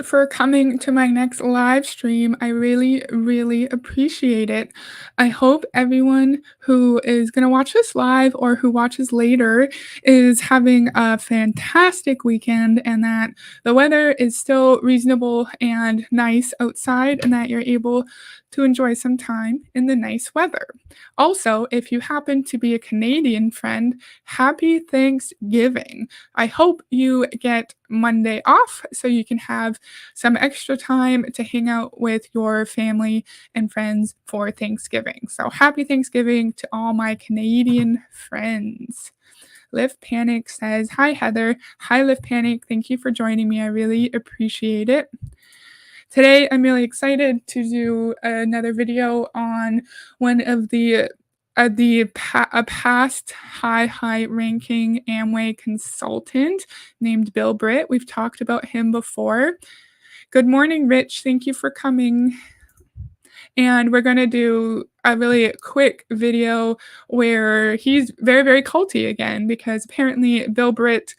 For coming to my next live stream. I really, really appreciate it. I hope everyone who is going to watch this live or who watches later is having a fantastic weekend and that the weather is still reasonable and nice outside and that you're able to enjoy some time in the nice weather. Also, if you happen to be a Canadian friend, happy Thanksgiving. I hope you get Monday off so you can have some extra time to hang out with your family and friends for Thanksgiving. So happy Thanksgiving to all my Canadian friends. Live Panic says, "Hi Heather. Hi Live Panic. Thank you for joining me. I really appreciate it." Today, I'm really excited to do another video on one of a past high ranking Amway consultant named Bill Britt. We've talked about him before. Good morning, Rich. Thank you for coming. And we're going to do a really quick video where he's very, very culty again, because apparently Bill Britt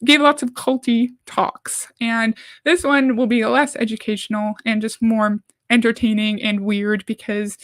gave lots of culty talks. And this one will be less educational and just more entertaining and weird because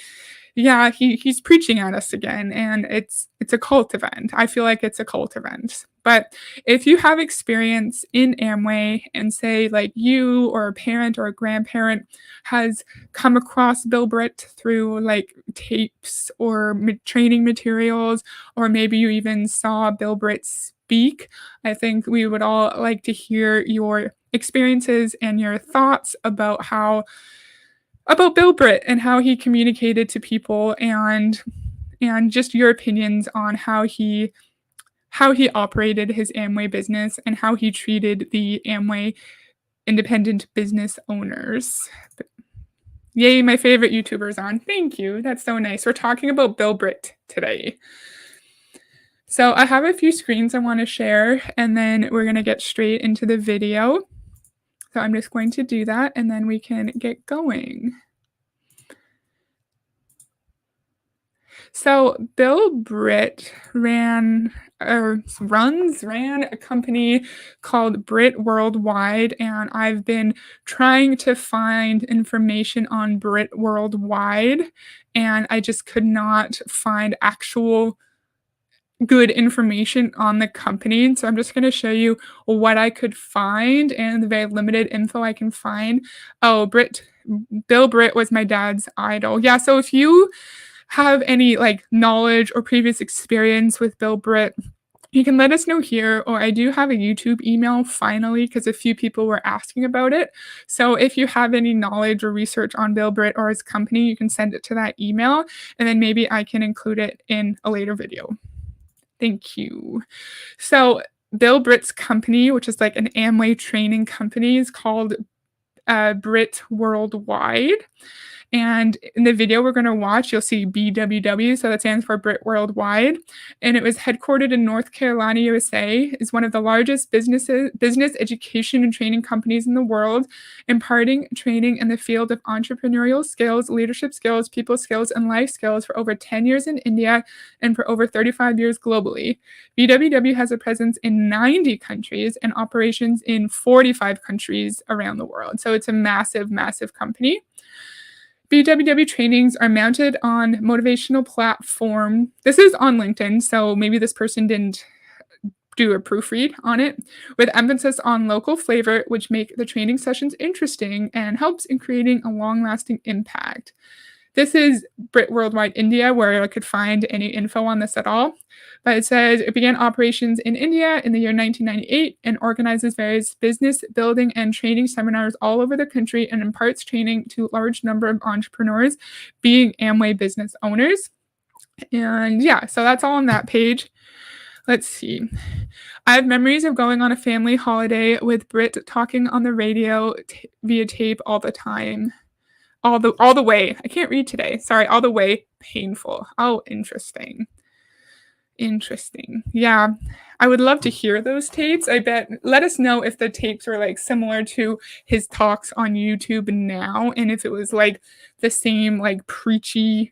yeah, he's preaching at us again, and it's a cult event. I feel like it's a cult event. But if you have experience in Amway and say like you or a parent or a grandparent has come across Bill Britt through like tapes or training materials, or maybe you even saw Bill Britt speak, I think we would all like to hear your experiences and your thoughts about Bill Britt and how he communicated to people and just your opinions on how he operated his Amway business and how he treated the Amway independent business owners. Yay, my favorite YouTuber's on. Thank you. That's so nice. We're talking about Bill Britt today. So I have a few screens I want to share, and then we're going to get straight into the video. So I'm just going to do that, and then we can get going. So Bill Britt ran a company called Britt Worldwide, and I've been trying to find information on Britt Worldwide, and I just could not find actual good information on the company. So I'm just going to show you what I could find and the very limited info I can find. Oh, Bill Britt was my dad's idol. Yeah, so if you have any like knowledge or previous experience with Bill Britt, you can let us know here, or I do have a YouTube email finally because a few people were asking about it. So if you have any knowledge or research on Bill Britt or his company, you can send it to that email, and then maybe I can include it in a later video. Thank you. So Bill Britt's company, which is like an Amway training company, is called Britt Worldwide. And in the video we're going to watch, you'll see BWW, so that stands for Britt Worldwide. And it was headquartered in North Carolina, USA. It's one of the largest business education and training companies in the world, imparting training in the field of entrepreneurial skills, leadership skills, people skills, and life skills for over 10 years in India and for over 35 years globally. BWW has a presence in 90 countries and operations in 45 countries around the world. So it's a massive, massive company. BWW trainings are mounted on motivational platform. This is on LinkedIn, so maybe this person didn't do a proofread on it, with emphasis on local flavor, which make the training sessions interesting and helps in creating a long-lasting impact. This is Britt Worldwide India, where I could find any info on this at all. But it says it began operations in India in the year 1998 and organizes various business building and training seminars all over the country and imparts training to a large number of entrepreneurs, being Amway business owners. And yeah, so that's all on that page. Let's see. I have memories of going on a family holiday with Britt talking on the radio via tape all the time. All the way. I can't read today. Sorry, all the way painful. Oh, interesting. Yeah. I would love to hear those tapes. I bet. Let us know if the tapes were like similar to his talks on YouTube now, and if it was like the same like preachy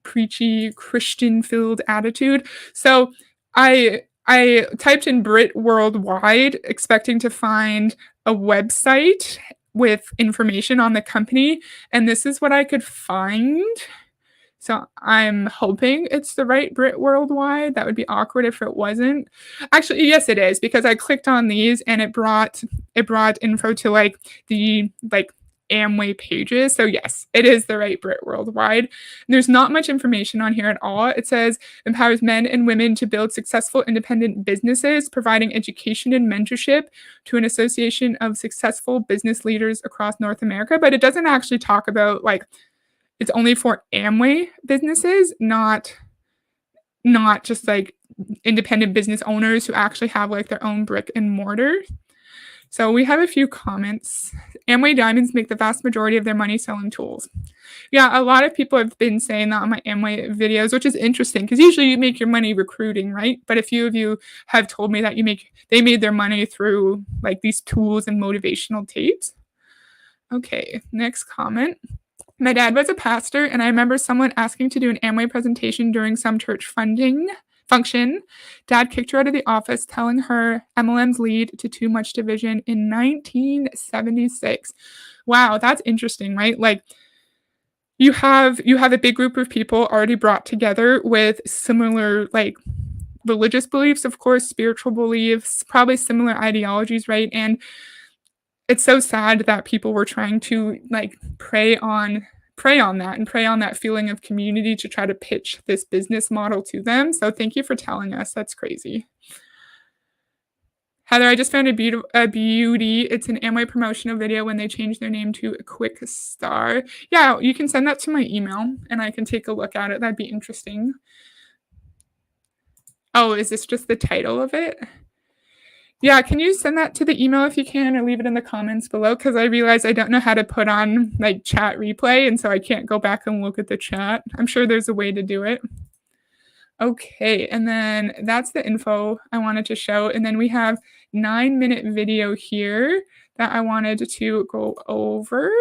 Christian filled attitude. So I I typed in Brit Worldwide, expecting to find a website with information on the company, and this is what I could find. So I'm hoping it's the right Brit Worldwide. That would be awkward if it wasn't. Actually, yes, it is because I clicked on these and it brought info to the Amway pages. So yes, it is the right Brit Worldwide. There's not much information on here at all. It says empowers men and women to build successful independent businesses, providing education and mentorship to an association of successful business leaders across North America. But it doesn't actually talk about it's only for Amway businesses, not just independent business owners who actually have their own brick and mortar. So we have a few comments. Amway diamonds make the vast majority of their money selling tools. Yeah, a lot of people have been saying that on my Amway videos, which is interesting because usually you make your money recruiting, right? But a few of you have told me that they made their money through these tools and motivational tapes. Okay, next comment. My dad was a pastor, and I remember someone asking to do an Amway presentation during some church funding function. Dad kicked her out of the office, telling her MLMs lead to too much division in 1976. Wow, that's interesting, right? You have a big group of people already brought together with similar religious beliefs, of course, spiritual beliefs, probably similar ideologies, right? And it's so sad that people were trying to prey on that and prey on that feeling of community to try to pitch this business model to them. So thank you for telling us. That's crazy. Heather, I just found a beauty. It's an Amway promotional video when they changed their name to Quick Star. Yeah, you can send that to my email and I can take a look at it. That'd be interesting. Oh, is this just the title of it? Yeah, can you send that to the email if you can, or leave it in the comments below? Because I realize I don't know how to put on chat replay, and so I can't go back and look at the chat. I'm sure there's a way to do it. Okay, and then that's the info I wanted to show. And then we have 9-minute video here that I wanted to go over.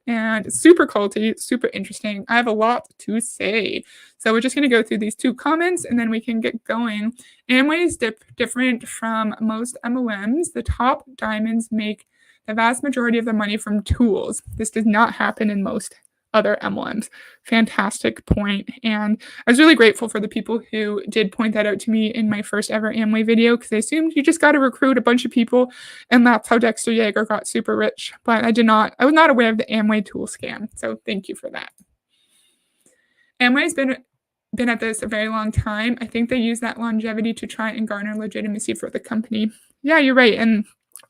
And it's super culty, super interesting. I have a lot to say. So we're just going to go through these 2 comments and then we can get going. Amway is different from most MLMs. The top diamonds make the vast majority of the money from tools. This does not happen in most other MLMs. Fantastic point. And I was really grateful for the people who did point that out to me in my first ever Amway video because I assumed you just got to recruit a bunch of people and that's how Dexter Yeager got super rich. But I was not aware of the Amway tool scam. So thank you for that. Amway's been at this a very long time. I think they use that longevity to try and garner legitimacy for the company. Yeah, you're right. And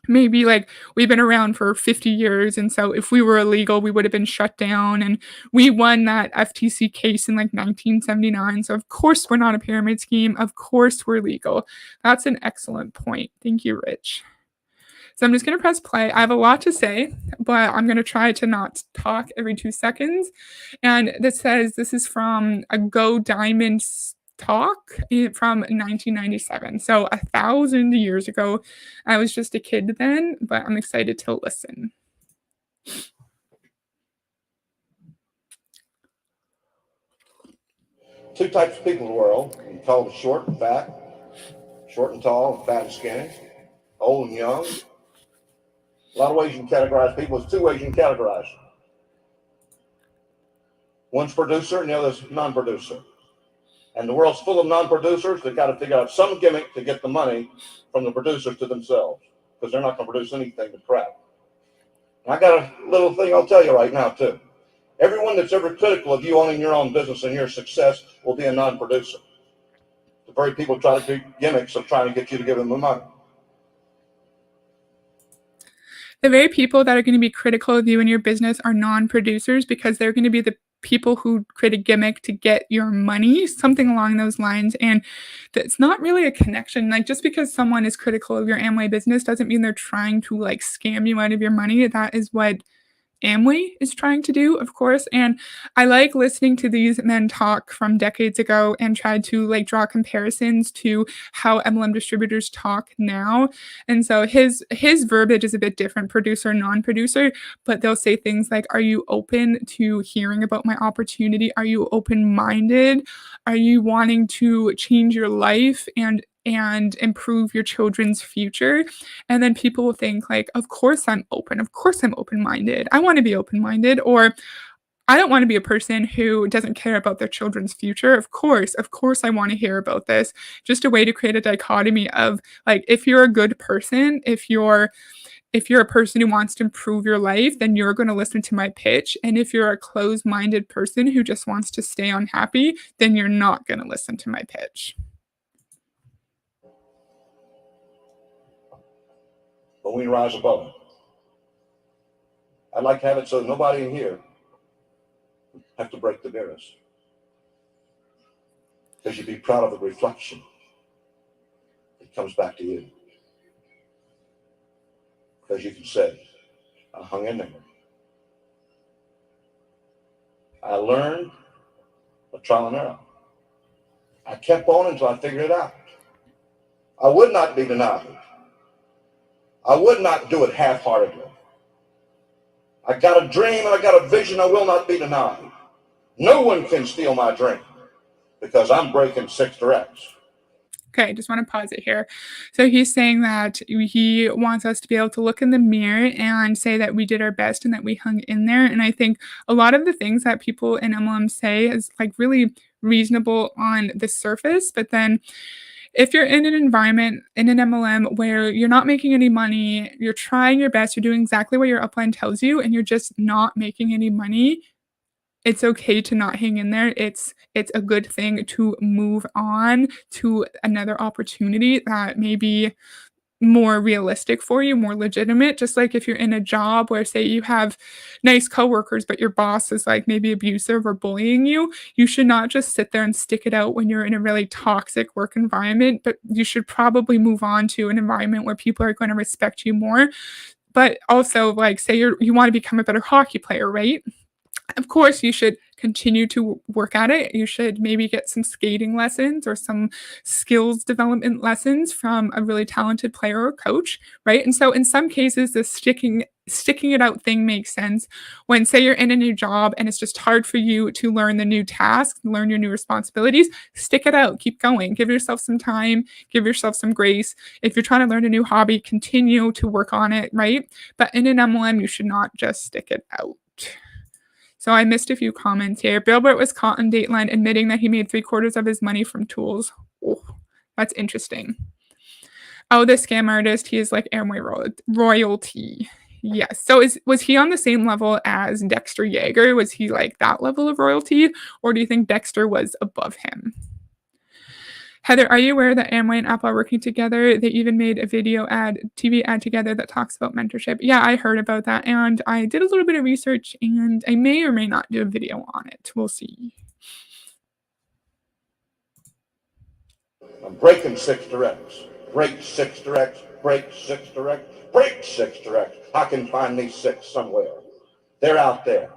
maybe we've been around for 50 years, and so if we were illegal we would have been shut down, and we won that FTC case in 1979, so of course we're not a pyramid scheme, of course we're legal. That's an excellent point. Thank you, Rich. So I'm just going to press play. I have a lot to say, but I'm going to try to not talk every 2 seconds. And this says this is from a Go Diamonds talk from 1997. So 1,000 years ago. I was just a kid then, but I'm excited to listen. Two types of people in the world. You call them short and fat, short and tall, and fat and skinny, old and young. A lot of ways you can categorize people. There's 2 ways you can categorize. One's producer and the other's non-producer. And the world's full of non-producers. They've got to figure out some gimmick to get the money from the producers to themselves because they're not going to produce anything but crap. And I got a little thing I'll tell you right now, too. Everyone that's ever critical of you owning your own business and your success will be a non-producer. The very people try to do gimmicks of trying to get you to give them the money. The very people that are going to be critical of you and your business are non-producers because they're going to be the people who create a gimmick to get your money, something along those lines. And it's not really a connection. Just because someone is critical of your Amway business doesn't mean they're trying to scam you out of your money. That is what Amway is trying to do, of course. And I like listening to these men talk from decades ago and try to draw comparisons to how MLM distributors talk now. And so his verbiage is a bit different, producer, non-producer, but they'll say things like, are you open to hearing about my opportunity? Are you open-minded? Are you wanting to change your life and and improve your children's future. And then people will think like, of course I'm open. Of course I'm open-minded. I want to be open-minded. Or I don't want to be a person who doesn't care about their children's future. Of course I want to hear about this. Just a way to create a dichotomy of like if you're a good person, if you're a person who wants to improve your life, then you're going to listen to my pitch. And if you're a closed-minded person who just wants to stay unhappy, then you're not going to listen to my pitch. But we rise above it. I'd like to have it so nobody in here have to break the mirrors. Because you'd be proud of the reflection that comes back to you. Because you can say, I hung in there. I learned a trial and error. I kept on until I figured it out. I would not be denied. I would not do it half-heartedly. I got a dream and I got a vision. I will not be denied. No one can steal my dream because I'm breaking 6 directs. Okay, I just want to pause it here. So he's saying that he wants us to be able to look in the mirror and say that we did our best and that we hung in there. And I think a lot of the things that people in MLM say is like really reasonable on the surface, but then if you're in an environment in an MLM where you're not making any money, you're trying your best, you're doing exactly what your upline tells you, and you're just not making any money, it's okay to not hang in there. It's a good thing to move on to another opportunity that may be more realistic for you, more legitimate. Just like if you're in a job where say you have nice coworkers, but your boss is like maybe abusive or bullying you, you should not just sit there and stick it out when you're in a really toxic work environment, but you should probably move on to an environment where people are going to respect you more. But also like say you want to become a better hockey player, right? Of course, you should continue to work at it. You should maybe get some skating lessons or some skills development lessons from a really talented player or coach, right? And so in some cases, the sticking it out thing makes sense when say you're in a new job and it's just hard for you to learn the new tasks, learn your new responsibilities, stick it out, keep going. Give yourself some time, give yourself some grace. If you're trying to learn a new hobby, continue to work on it, right? But in an MLM, you should not just stick it out. So I missed a few comments here. Bilbert was caught on Dateline admitting that he made 3/4 of his money from tools. Oh, that's interesting. Oh, the scam artist, he is like Amway royalty. Yes. So was he on the same level as Dexter Yeager? Was he like that level of royalty? Or do you think Dexter was above him? Heather, are you aware that Amway and Apple are working together? They even made a TV ad together that talks about mentorship. Yeah, I heard about that, and I did a little bit of research, and I may or may not do a video on it. We'll see. I'm breaking 6 directs. Break 6 directs. Break 6 directs. Break 6 directs. I can find these 6 somewhere. They're out there.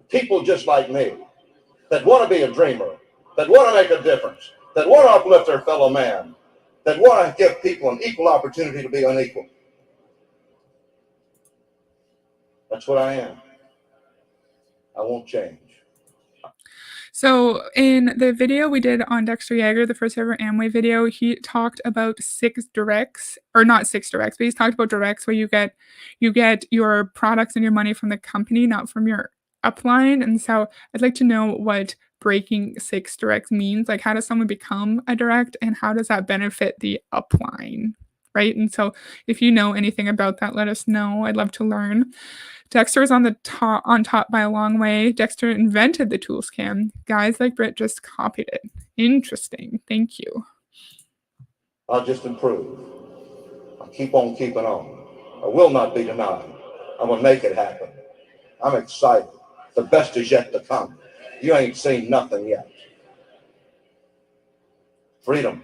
People just like me that want to be a dreamer, that want to make a difference, that want to uplift their fellow man, that want to give people an equal opportunity to be unequal. That's what I am. I won't change. So in the video we did on Dexter Yeager, the first ever Amway video, he talked about 6 directs, or not 6 directs, but he's talked about directs where you get your products and your money from the company, not from your upline. And so I'd like to know what breaking 6 directs means. Like how does someone become a direct and how does that benefit the upline? Right. And so if you know anything about that, let us know. I'd love to learn. Dexter is on top by a long way. Dexter invented the tool scam. Guys like Britt just copied it. Interesting. Thank you. I'll just improve. I'll keep on keeping on. I will not be denied. I'm going to make it happen. I'm excited. The best is yet to come. You ain't seen nothing yet. Freedom.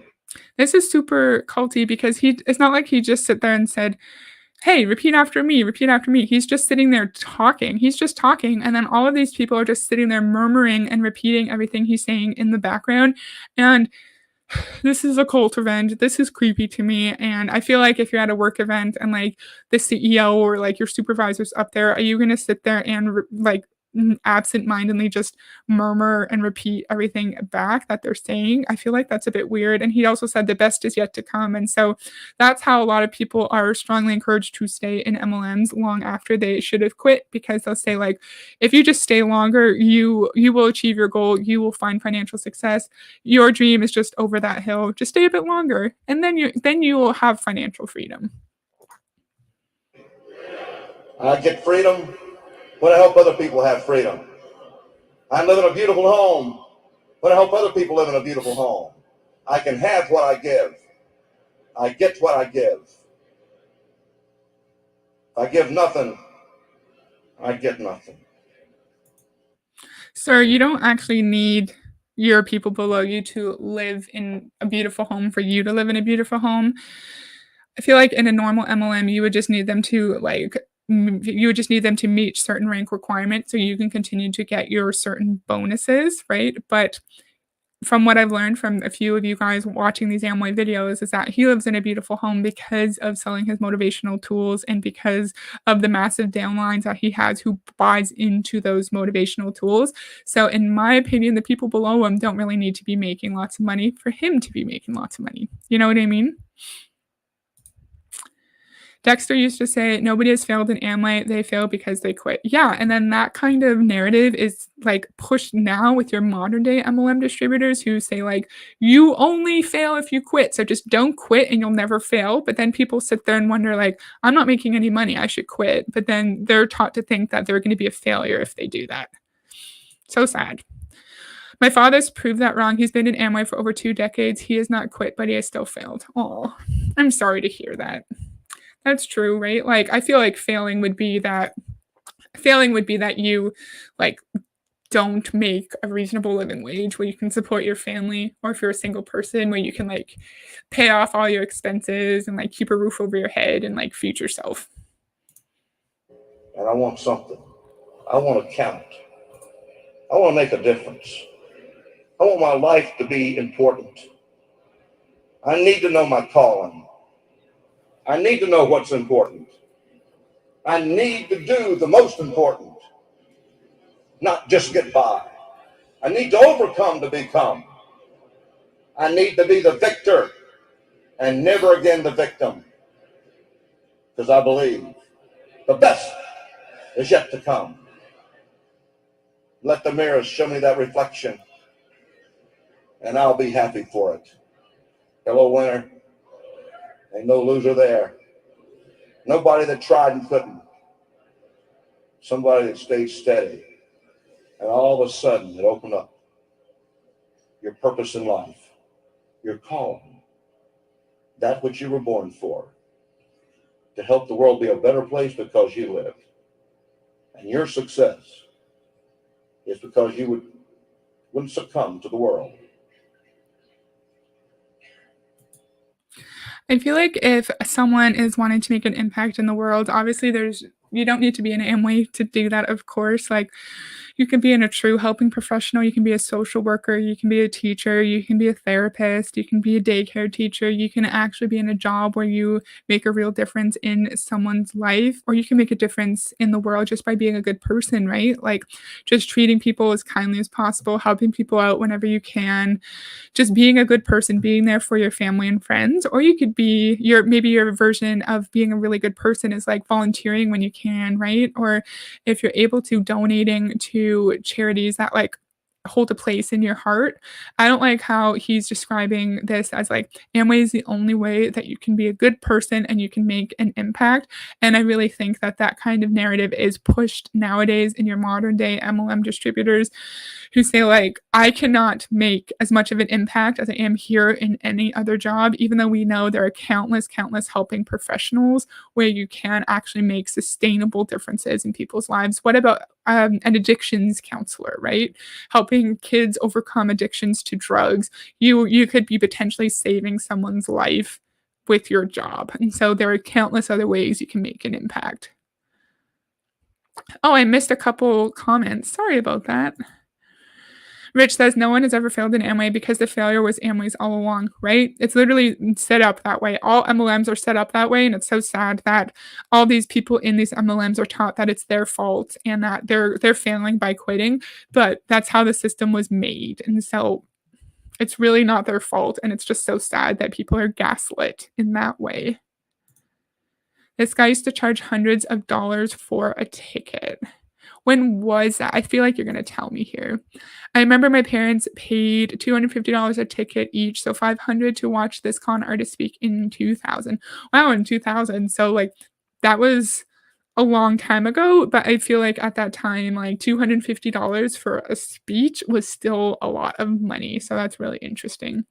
This is super culty because it's not like he just sit there and said, hey, repeat after me, repeat after me. He's just sitting there talking. He's just talking. And then all of these people are just sitting there murmuring and repeating everything he's saying in the background. And this is a cult event. This is creepy to me. And I feel like if you're at a work event and like the CEO or like your supervisor's up there, are you going to sit there and like absent-mindedly just murmur and repeat everything back that they're saying. I feel like that's a bit weird, and he also said the best is yet to come, and so that's how a lot of people are strongly encouraged to stay in MLMs long after they should have quit, because they'll say, like, "If you just stay longer, you will achieve your goal, you will find financial success. Your dream is just over that hill. Just stay a bit longer, and then you will have financial freedom." I get freedom when I help other people have freedom. I live in a beautiful home when I help other people live in a beautiful home. I can have what I give. I get what I give. If I give nothing, I get nothing. Sir, you don't actually need your people below you to live in a beautiful home for you to live in a beautiful home. I feel like in a normal MLM, you would just need them to you would just need them to meet certain rank requirements so you can continue to get your certain bonuses, right? But from what I've learned from a few of you guys watching these Amway videos is that he lives in a beautiful home because of selling his motivational tools and because of the massive downlines that he has who buys into those motivational tools. So in my opinion, the people below him don't really need to be making lots of money for him to be making lots of money. You know what I mean? Dexter used to say, "Nobody has failed in Amway, they fail because they quit." Yeah, and then that kind of narrative is, like, pushed now with your modern day MLM distributors who say, like, "You only fail if you quit, so just don't quit and you'll never fail." But then people sit there and wonder, like, "I'm not making any money, I should quit." But then they're taught to think that they're gonna be a failure if they do that. So sad. My father's proved that wrong. He's been in Amway for over 2 decades. He has not quit, but he has still failed. Oh, I'm sorry to hear that. That's true, right? Like, I feel like failing would be that you, like, don't make a reasonable living wage where you can support your family, or if you're a single person, where you can, like, pay off all your expenses and, like, keep a roof over your head and, like, feed yourself. And I want something. I want to count. I want to make a difference. I want my life to be important. I need to know my calling. I need to know what's important. I need to do the most important, not just get by. I need to overcome to become. I need to be the victor and never again the victim, because I believe the best is yet to come. Let the mirrors show me that reflection, and I'll be happy for it. Hello, winner. Ain't no loser there. Nobody that tried and couldn't. Somebody that stayed steady. And all of a sudden, it opened up. Your purpose in life, your calling, that which you were born for, to help the world be a better place because you lived. And your success is because you wouldn't succumb to the world. I feel like if someone is wanting to make an impact in the world, obviously you don't need to be an Amway to do that, of course. Like, you can be in a true helping professional, you can be a social worker, you can be a teacher, you can be a therapist, you can be a daycare teacher, you can actually be in a job where you make a real difference in someone's life, or you can make a difference in the world just by being a good person, right? Like, just treating people as kindly as possible, helping people out whenever you can, just being a good person, being there for your family and friends. Or you could be your version of being a really good person is like volunteering when you can, right? Or if you're able to, donating to charities that, like, hold a place in your heart. I don't like how he's describing this as like Amway is the only way that you can be a good person and you can make an impact. And I really think that that kind of narrative is pushed nowadays in your modern day MLM distributors who say, like, I cannot make as much of an impact as I am here in any other job, even though we know there are countless helping professionals where you can actually make sustainable differences in people's lives. What about an addictions counselor, right? Helping kids overcome addictions to drugs. You could be potentially saving someone's life with your job. And so there are countless other ways you can make an impact. Oh, I missed a couple comments. Sorry about that. Rich says no one has ever failed in Amway because the failure was Amway's all along, right? It's literally set up that way. All MLMs are set up that way, and it's so sad that all these people in these MLMs are taught that it's their fault and that they're failing by quitting, but that's how the system was made. And so it's really not their fault, and it's just so sad that people are gaslit in that way. This guy used to charge hundreds of dollars for a ticket. When was that? I feel like you're gonna tell me here. I remember my parents paid $250 a ticket each, so 500 to watch this con artist speak in 2000. Wow, in 2000. So like that was a long time ago, but I feel like at that time, like $250 for a speech was still a lot of money. So that's really interesting.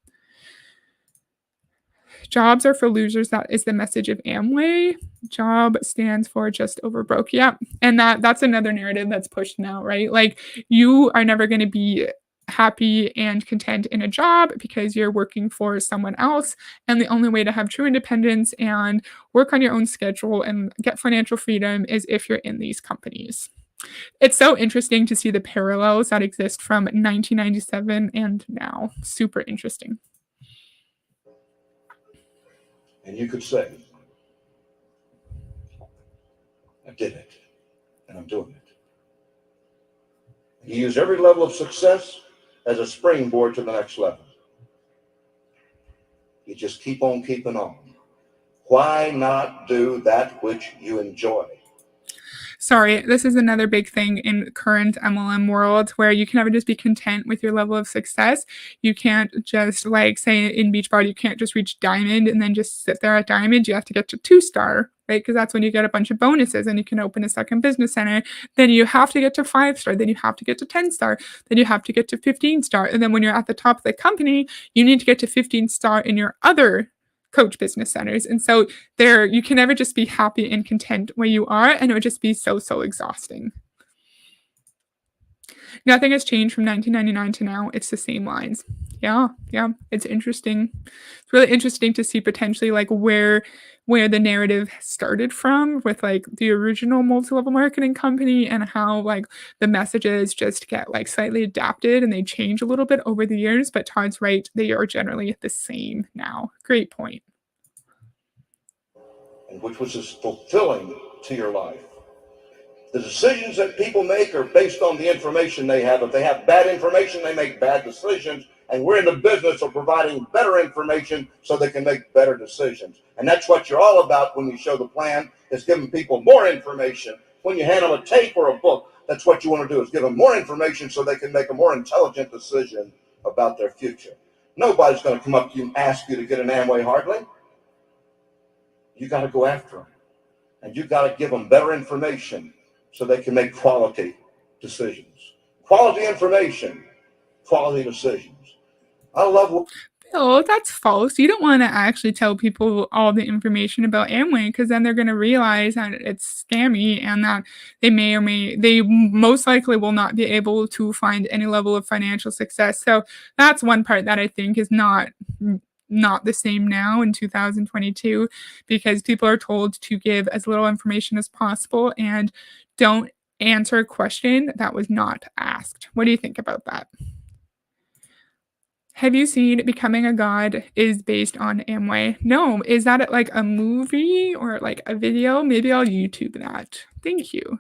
Jobs are for losers. That is the message of Amway. Job stands for just over broke. Yeah. And that's another narrative that's pushed now, right? Like you are never going to be happy and content in a job because you're working for someone else. And the only way to have true independence and work on your own schedule and get financial freedom is if you're in these companies. It's so interesting to see the parallels that exist from 1997 and now. Super interesting. And you could say, I did it, and I'm doing it. You use every level of success as a springboard to the next level. You just keep on keeping on. Why not do that which you enjoy? Sorry, this is another big thing in current MLM world where you can never just be content with your level of success. You can't just like say in Beachbody, you can't just reach diamond and then just sit there at diamond. You have to get to 2-star, right? Because that's when you get a bunch of bonuses and you can open a second business center. Then you have to get to 5-star. Then you have to get to 10-star. Then you have to get to 15-star. And then when you're at the top of the company, you need to get to 15-star in your other coach business centers. And so there you can never just be happy and content where you are, and it would just be so exhausting. Nothing has changed from 1999 to now. It's the same lines. Yeah, it's interesting. It's really interesting to see potentially like where the narrative started from with like the original multi-level marketing company and how like the messages just get like slightly adapted and they change a little bit over the years, but Todd's right, they are generally the same now. Great point. And which was just fulfilling to your life. The decisions that people make are based on the information they have. If they have bad information, they make bad decisions. And we're in the business of providing better information so they can make better decisions. And that's what you're all about when you show the plan, is giving people more information. When you hand them a tape or a book, that's what you want to do, is give them more information so they can make a more intelligent decision about their future. Nobody's going to come up to you and ask you to get an Amway hardly. You got to go after them. And you got to give them better information so they can make quality decisions. Quality information, quality decisions. I love what... Bill, that's false. You don't want to actually tell people all the information about Amway because then they're going to realize that it's scammy and that they most likely will not be able to find any level of financial success. So that's one part that I think is not the same now in 2022 because people are told to give as little information as possible and don't answer a question that was not asked. What do you think about that? Have you seen Becoming a God is based on Amway? No. Is that like a movie or like a video? Maybe I'll YouTube that. Thank you.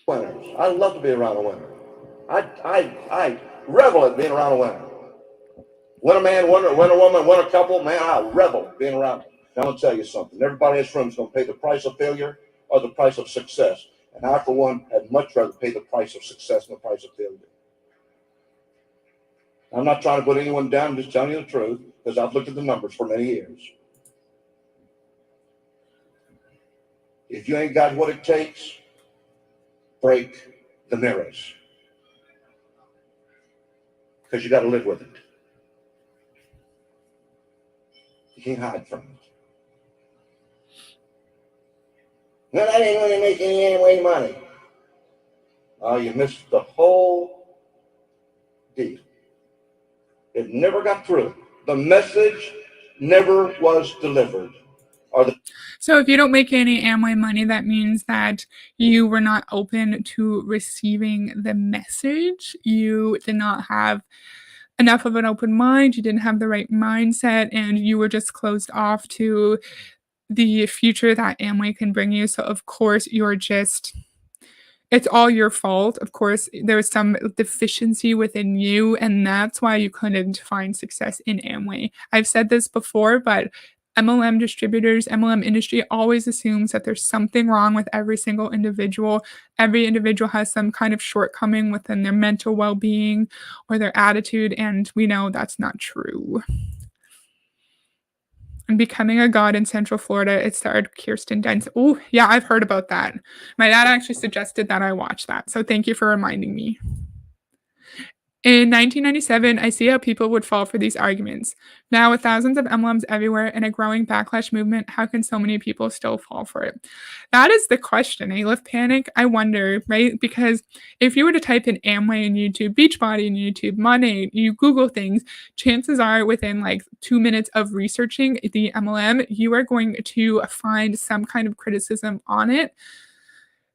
Winners. I love to be around a winner. I revel at being around a winner. Win a man, win a woman, win a couple, man, I revel being around them. Now, I'm going to tell you something. Everybody in this room is going to pay the price of failure or the price of success. And I, for one, had much rather pay the price of success than the price of failure. I'm not trying to put anyone down. I'm just telling you the truth because I've looked at the numbers for many years. If you ain't got what it takes, break the mirrors. Because you got to live with it. You can't hide from it. No, I didn't really make any Amway money. Oh, you missed the whole deal. It never got through. The message never was delivered. are the So if you don't make any Amway money, that means that you were not open to receiving the message. You did not have enough of an open mind. You didn't have the right mindset, and you were just closed off to the future that Amway can bring you. So of course you're just it's all your fault. Of course, there was some deficiency within you, and that's why you couldn't find success in Amway. I've said this before, but MLM distributors, MLM industry always assumes that there's something wrong with every single individual. Every individual has some kind of shortcoming within their mental well being or their attitude, and we know that's not true. And Becoming a God in Central Florida, it starred Kirsten Dunst. Oh, yeah, I've heard about that. My dad actually suggested that I watch that. So thank you for reminding me. In 1997, I see how people would fall for these arguments. Now, with thousands of emblems everywhere and a growing backlash movement, how can so many people still fall for it? That is the question. A lift panic, I wonder, right? Because if you were to type in Amway in YouTube, Beachbody in YouTube, Money, you Google things, chances are within like 2 minutes of researching the MLM, you are going to find some kind of criticism on it.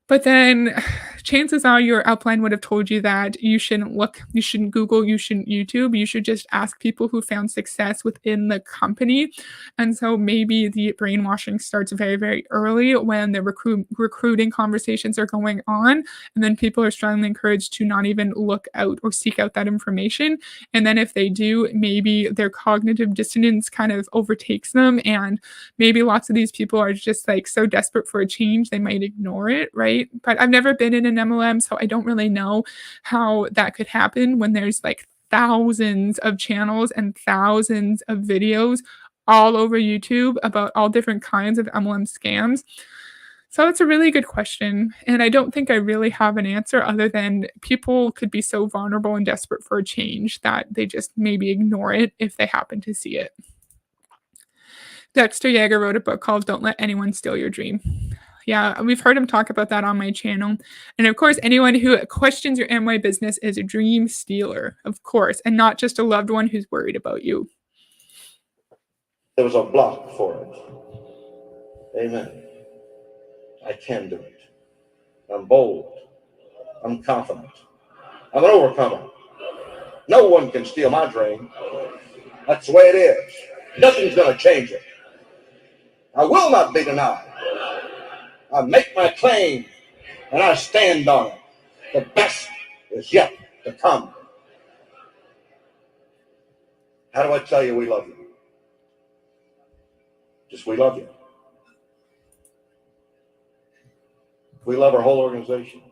But then chances are your upline would have told you that you shouldn't look, you shouldn't Google, you shouldn't YouTube, you should just ask people who found success within the company. And so maybe the brainwashing starts very, very early when the recruiting conversations are going on. And then people are strongly encouraged to not even look out or seek out that information. And then if they do, maybe their cognitive dissonance kind of overtakes them. And maybe lots of these people are just like so desperate for a change, they might ignore it, right? But I've never been in an MLM, so I don't really know how that could happen when there's like thousands of channels and thousands of videos all over YouTube about all different kinds of MLM scams. So it's a really good question. And I don't think I really have an answer other than people could be so vulnerable and desperate for a change that they just maybe ignore it if they happen to see it. Dexter Yeager wrote a book called Don't Let Anyone Steal Your Dream. Yeah, we've heard him talk about that on my channel. And of course, anyone who questions your Amway business is a dream stealer, of course, and not just a loved one who's worried about you. there was a block for it. Amen. I can do it. I'm bold. I'm confident. I'm an overcomer. No one can steal my dream. That's the way it is. Nothing's going to change it. I will not be denied. I make my claim and I stand on it. The best is yet to come. How do I tell you we love you? Just we love you. We love our whole organization.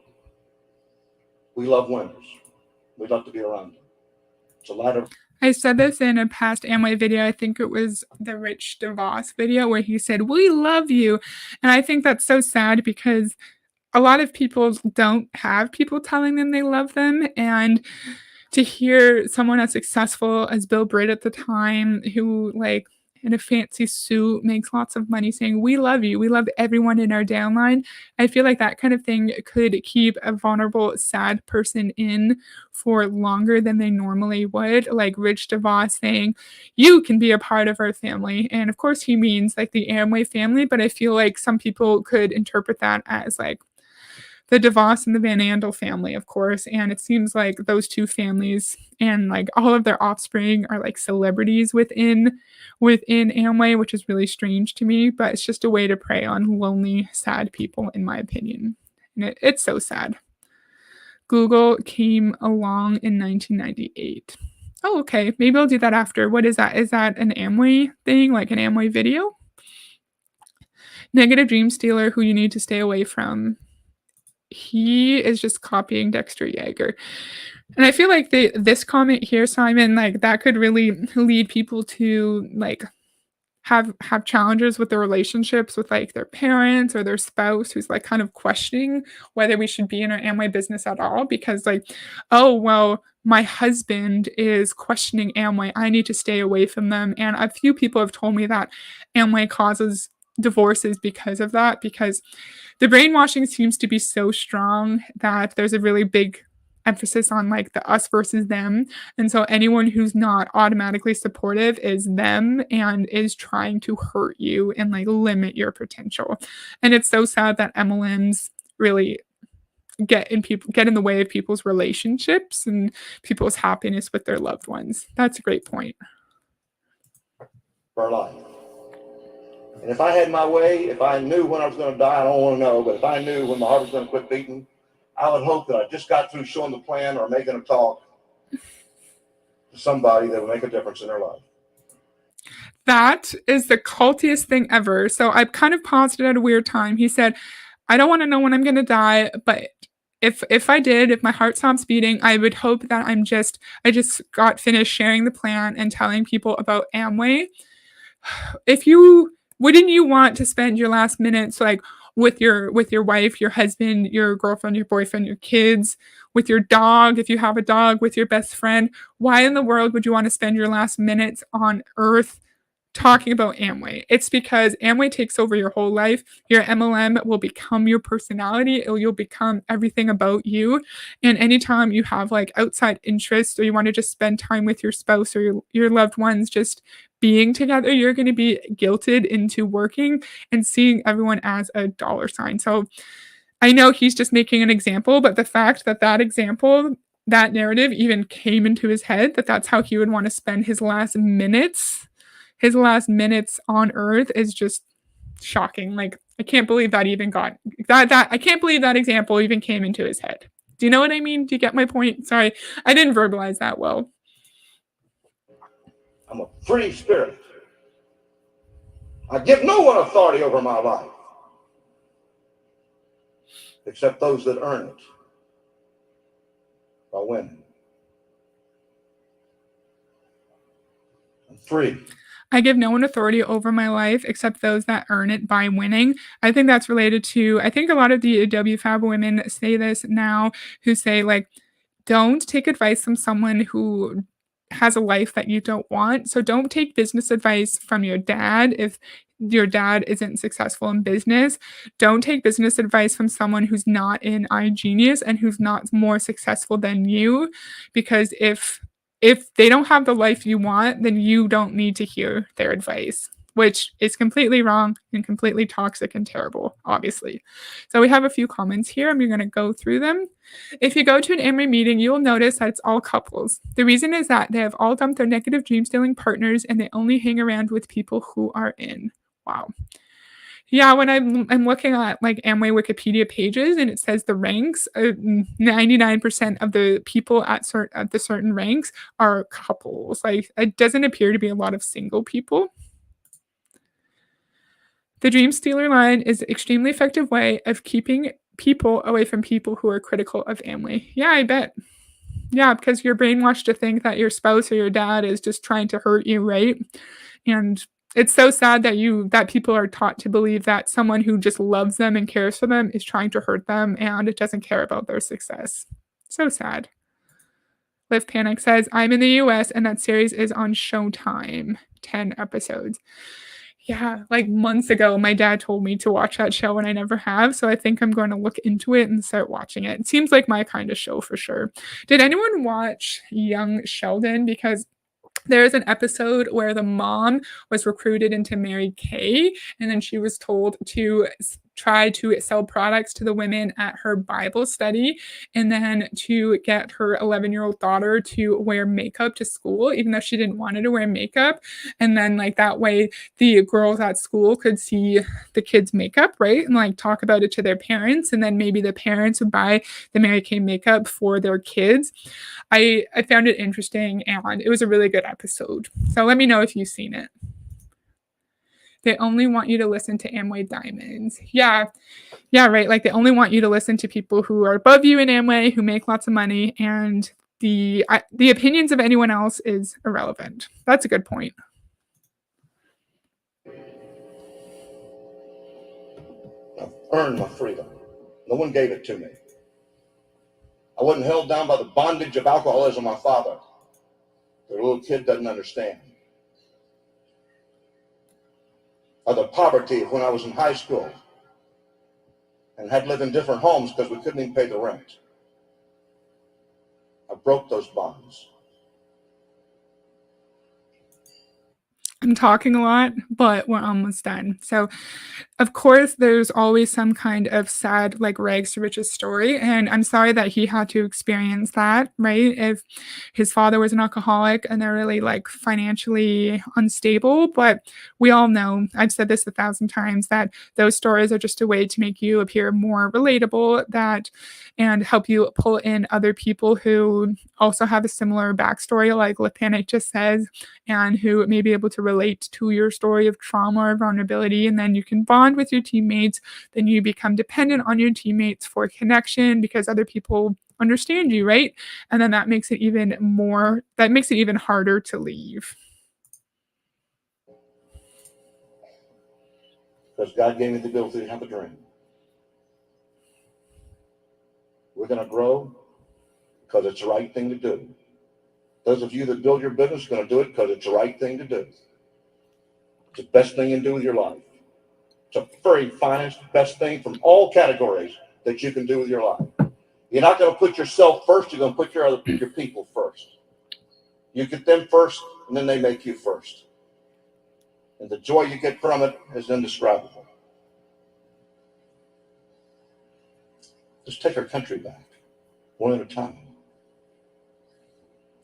We love winners. We love to be around them. It's a lot of. I said this in a past Amway video. I think it was the Rich DeVos video where he said, "We love you." And I think that's so sad because a lot of people don't have people telling them they love them. And to hear someone as successful as Bill Britt at the time, who like in a fancy suit makes lots of money saying, "We love you, we love everyone in our downline." I feel like that kind of thing could keep a vulnerable, sad person in for longer than they normally would. Like Rich DeVos saying, "You can be a part of our family." And of course, he means like the Amway family, but I feel like some people could interpret that as like the DeVos and the Van Andel family, of course. And it seems like those two families and like all of their offspring are like celebrities within Amway, which is really strange to me. But it's just a way to prey on lonely, sad people, in my opinion. And it's so sad. Google came along in 1998. Oh, okay. Maybe I'll do that after. What is that? Is that an Amway thing, like an Amway video? Negative dream stealer who you need to stay away from. He is just copying Dexter Yeager. And I feel like this comment here, Simon, like that could really lead people to like have challenges with their relationships with like their parents or their spouse who's like kind of questioning whether we should be in our Amway business at all because like, oh well, my husband is questioning Amway. I need to stay away from them. And a few people have told me that Amway causes divorces because of that, because the brainwashing seems to be so strong that there's a really big emphasis on like the us versus them. And so anyone who's not automatically supportive is them and is trying to hurt you and like limit your potential. And it's so sad that MLMs really get in the way of people's relationships and people's happiness with their loved ones. That's a great point. For life. And if I had my way, if I knew when I was going to die, I don't want to know, but if I knew when my heart was going to quit beating, I would hope that I just got through showing the plan or making a talk to somebody that would make a difference in their life. That is the cultiest thing ever. So I kind of paused it at a weird time. He said, I don't want to know when I'm going to die, but if I did, if my heart stops beating, I would hope that I just got finished sharing the plan and telling people about Amway. If you wouldn't you want to spend your last minutes like with your wife, your husband, your girlfriend, your boyfriend, your kids, with your dog, if you have a dog, with your best friend? Why in the world would you want to spend your last minutes on earth talking about Amway? It's because Amway takes over your whole life. Your MLM will become your personality. You'll become everything about you. And anytime you have like outside interest or you want to just spend time with your spouse or your loved ones just being together, you're going to be guilted into working and seeing everyone as a dollar sign. So I know he's just making an example, but the fact that that narrative even came into his head, that that's how he would want to spend his last minutes on earth is just shocking. Like I can't believe that even got that I can't believe that example even came into his head. Do you know what I mean? Do you get my point? Sorry, I didn't verbalize that well. I'm a free spirit. I give no one authority over my life except those that earn it by winning. I'm free. I give no one authority over my life except those that earn it by winning. I think that's related to, I think a lot of the WFAB women say this now, who say, like, don't take advice from someone who has a life that you don't want. So don't take business advice from your dad if your dad isn't successful in business. Don't take business advice from someone who's not in iGenius and who's not more successful than you, because if they don't have the life you want, then you don't need to hear their advice, which is completely wrong and completely toxic and terrible, obviously. So we have a few comments here, and we're going to go through them. If you go to an Amway meeting, you'll notice that it's all couples. The reason is that they have all dumped their negative dream-stealing partners, and they only hang around with people who are in. Wow. Yeah, when I'm looking at like Amway Wikipedia pages and it says the ranks, 99% of the people at the certain ranks are couples. Like it doesn't appear to be a lot of single people. The Dream Stealer line is an extremely effective way of keeping people away from people who are critical of Amway. Yeah, I bet. Yeah, because you're brainwashed to think that your spouse or your dad is just trying to hurt you, right? And it's so sad that people are taught to believe that someone who just loves them and cares for them is trying to hurt them and it doesn't care about their success. So sad. Liv Panic says, I'm in the US and that series is on Showtime. 10 episodes. Yeah, like months ago, my dad told me to watch that show and I never have. So I think I'm going to look into it and start watching it. It seems like my kind of show for sure. Did anyone watch Young Sheldon? Because there's an episode where the mom was recruited into Mary Kay, and then she was told to try to sell products to the women at her Bible study, and then to get her 11-year-old daughter to wear makeup to school, even though she didn't want her to wear makeup. And then, like, that way, the girls at school could see the kids' makeup, right? And, like, talk about it to their parents, and then maybe the parents would buy the Mary Kay makeup for their kids. I found it interesting, and it was a really good episode. So let me know if you've seen it. They only want you to listen to Amway Diamonds. Yeah, right. Like they only want you to listen to people who are above you in Amway, who make lots of money, and the opinions of anyone else is irrelevant. That's a good point. I've earned my freedom. No one gave it to me. I wasn't held down by the bondage of alcoholism my father. The little kid doesn't understand. Or the poverty of when I was in high school and had to live in different homes because we couldn't even pay the rent. broke those bonds. I'm talking a lot, but we're almost done. So, of course, there's always some kind of sad, like rags to riches story. And I'm sorry that he had to experience that, right? If his father was an alcoholic and they're really like financially unstable. But we all know, I've said this 1,000 times, that those stories are just a way to make you appear more relatable, that and help you pull in other people who also have a similar backstory, like Lepanic just says, and who may be able to relate to your story of trauma or vulnerability. And then you can bond with your teammates. Then you become dependent on your teammates for connection because other people understand you, right? And then that makes it even harder to leave. Because God gave me the ability to have a dream. We're going to grow because it's the right thing to do. Those of you that build your business are going to do it because it's the right thing to do. It's the best thing you can do with your life. It's the very finest, best thing from all categories that you can do with your life. You're not going to put yourself first. You're going to put your people first. You get them first, and then they make you first. And the joy you get from it is indescribable. Let's take our country back, one at a time.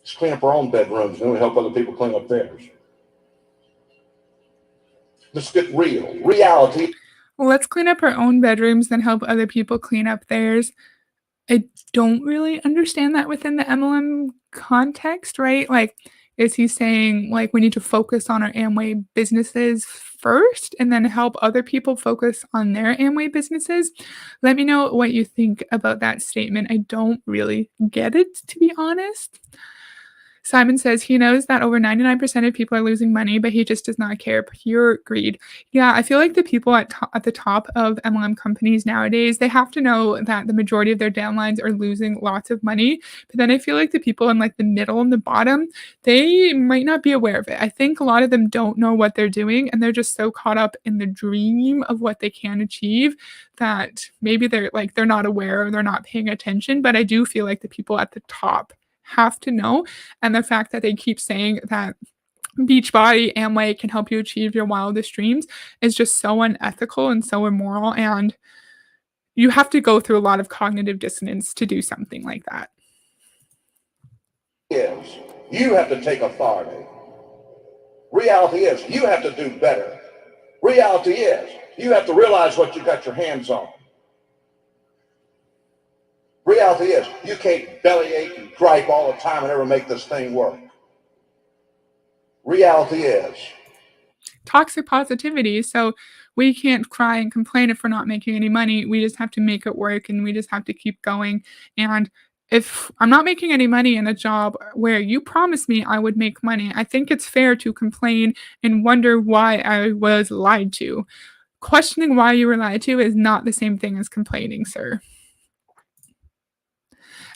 Let's clean up our own bedrooms, and then we help other people clean up theirs. Let's get real. Reality. Well, let's clean up our own bedrooms, then help other people clean up theirs. I don't really understand that within the MLM context, right? Like, is he saying, like, we need to focus on our Amway businesses first and then help other people focus on their Amway businesses? Let me know what you think about that statement. I don't really get it, to be honest. Simon says he knows that over 99% of people are losing money, but he just does not care. Pure greed. Yeah, I feel like the people at the top of MLM companies nowadays, they have to know that the majority of their downlines are losing lots of money. But then I feel like the people in like the middle and the bottom, they might not be aware of it. I think a lot of them don't know what they're doing and they're just so caught up in the dream of what they can achieve that maybe they're not aware or they're not paying attention. But I do feel like the people at the top have to know. And the fact that they keep saying that Beachbody Amway can help you achieve your wildest dreams is just so unethical and so immoral. And you have to go through a lot of cognitive dissonance to do something like that. Is you have to take authority. Reality is you have to do better. Reality is you have to realize what you got your hands on. Reality is you can't bellyache and gripe all the time and never make this thing work. Reality is toxic positivity. So we can't cry and complain if we're not making any money. We just have to make it work and we just have to keep going. And if I'm not making any money in a job where you promised me I would make money, I think it's fair to complain and wonder why I was lied to. Questioning why you were lied to is not the same thing as complaining, sir.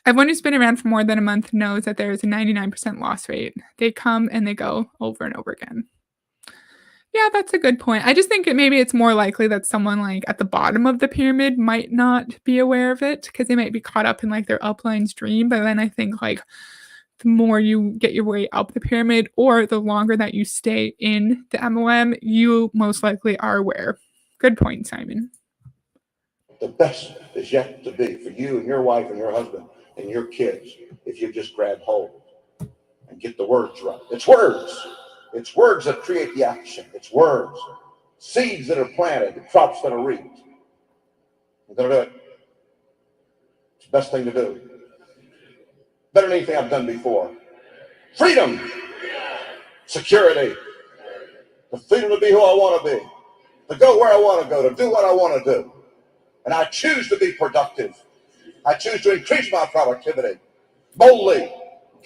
Everyone who's been around for more than a month knows that there is a 99% loss rate. They come and they go over and over again. Yeah, that's a good point. I just think maybe it's more likely that someone, like, at the bottom of the pyramid might not be aware of it because they might be caught up in, like, their upline's dream, but then I think, like, the more you get your way up the pyramid or the longer that you stay in the MLM, you most likely are aware. Good point, Simon. the best is yet to be for you and your wife and your husband and your kids if you just grab hold and get the words right. It's words. It's words that create the action. It's words. Seeds that are planted, the crops that are reaped. I'm going to do it. It's the best thing to do. Better than anything I've done before. Freedom. Security. The freedom to be who I want to be. To go where I want to go. To do what I want to do. And I choose to be productive. I choose to increase my productivity boldly,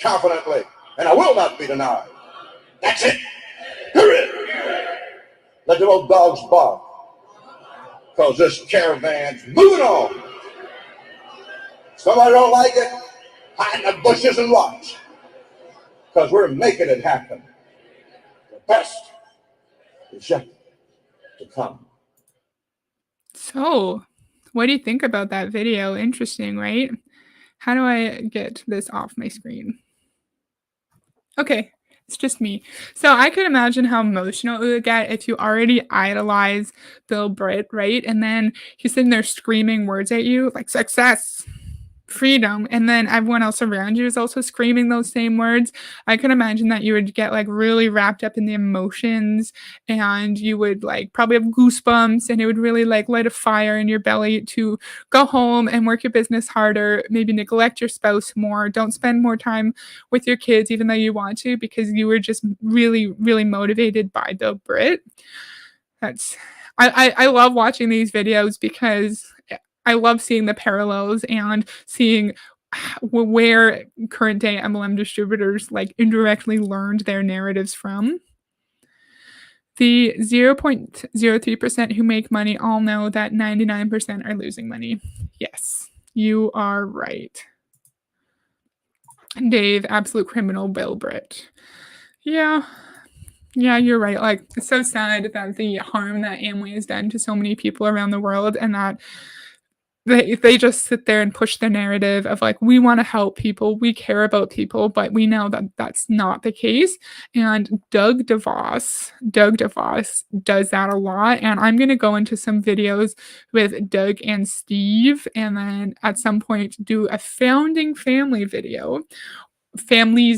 confidently, and I will not be denied. That's it. Let the old dogs bark, because this caravan's moving on. Somebody don't like it, hide in the bushes and watch, because we're making it happen. The best is yet to come. So, what do you think about that video? Interesting, right? How do I get this off my screen? Okay, it's just me. So I could imagine how emotional it would get if you already idolize Bill Britt, right? And then he's sitting there screaming words at you like success, freedom, and then everyone else around you is also screaming those same words. I can imagine that you would get like really wrapped up in the emotions and you would like probably have goosebumps and it would really like light a fire in your belly to go home and work your business harder, maybe neglect your spouse more, don't spend more time with your kids even though you want to because you were just really really motivated by the Brit. That's I love watching these videos because I love seeing the parallels and seeing where current day MLM distributors like indirectly learned their narratives from. The 0.03% who make money all know that 99% are losing money. Yes, you are right. Dave, absolute criminal Bill Britt. Yeah, yeah, you're right. Like, it's so sad that the harm that Amway has done to so many people around the world and that they just sit there and push the narrative of like we want to help people, we care about people, but we know that that's not the case. And Doug DeVos does that a lot. And I'm going to go into some videos with Doug and Steve, and then at some point do a founding families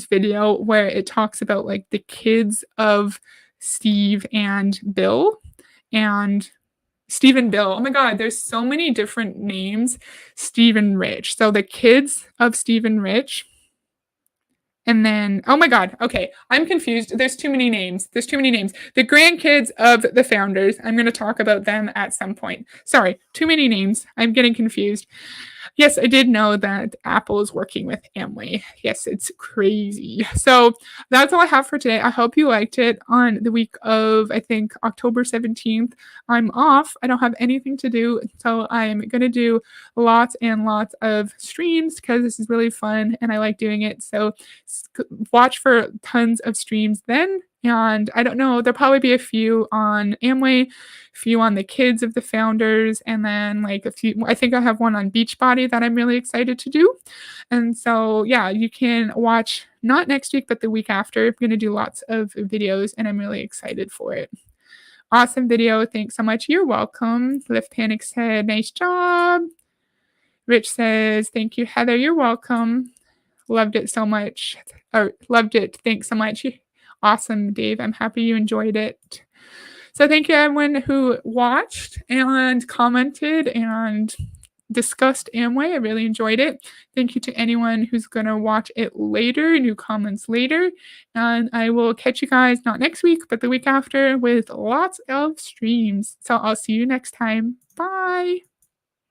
video where it talks about like the kids of Steve and Bill and Steve and Bill. Oh my God, there's so many different names. Steve and Rich. So the kids of Steve and Rich. And then, oh my God, okay, I'm confused. There's too many names. There's too many names. The grandkids of the founders. I'm going to talk about them at some point. Sorry, too many names. I'm getting confused. Yes, I did know that Apple is working with Amway. Yes, it's crazy. So that's all I have for today. I hope you liked it. On the week of, I think, October 17th, I'm off. I don't have anything to do. So I'm going to do lots and lots of streams because this is really fun and I like doing it. So watch for tons of streams then. And I don't know, there'll probably be a few on Amway, a few on the kids of the founders, and then like a few. I think I have one on Beachbody that I'm really excited to do. And so, yeah, you can watch not next week, but the week after. I'm going to do lots of videos, and I'm really excited for it. Awesome video. Thanks so much. You're welcome. Lift Panic said, nice job. Rich says, thank you, Heather. You're welcome. Loved it so much. Or loved it. Thanks so much. Awesome, Dave. I'm happy you enjoyed it. So thank you everyone who watched and commented and discussed Amway. I really enjoyed it. Thank you to anyone who's going to watch it later and who comments later. And I will catch you guys not next week, but the week after with lots of streams. So I'll see you next time. Bye.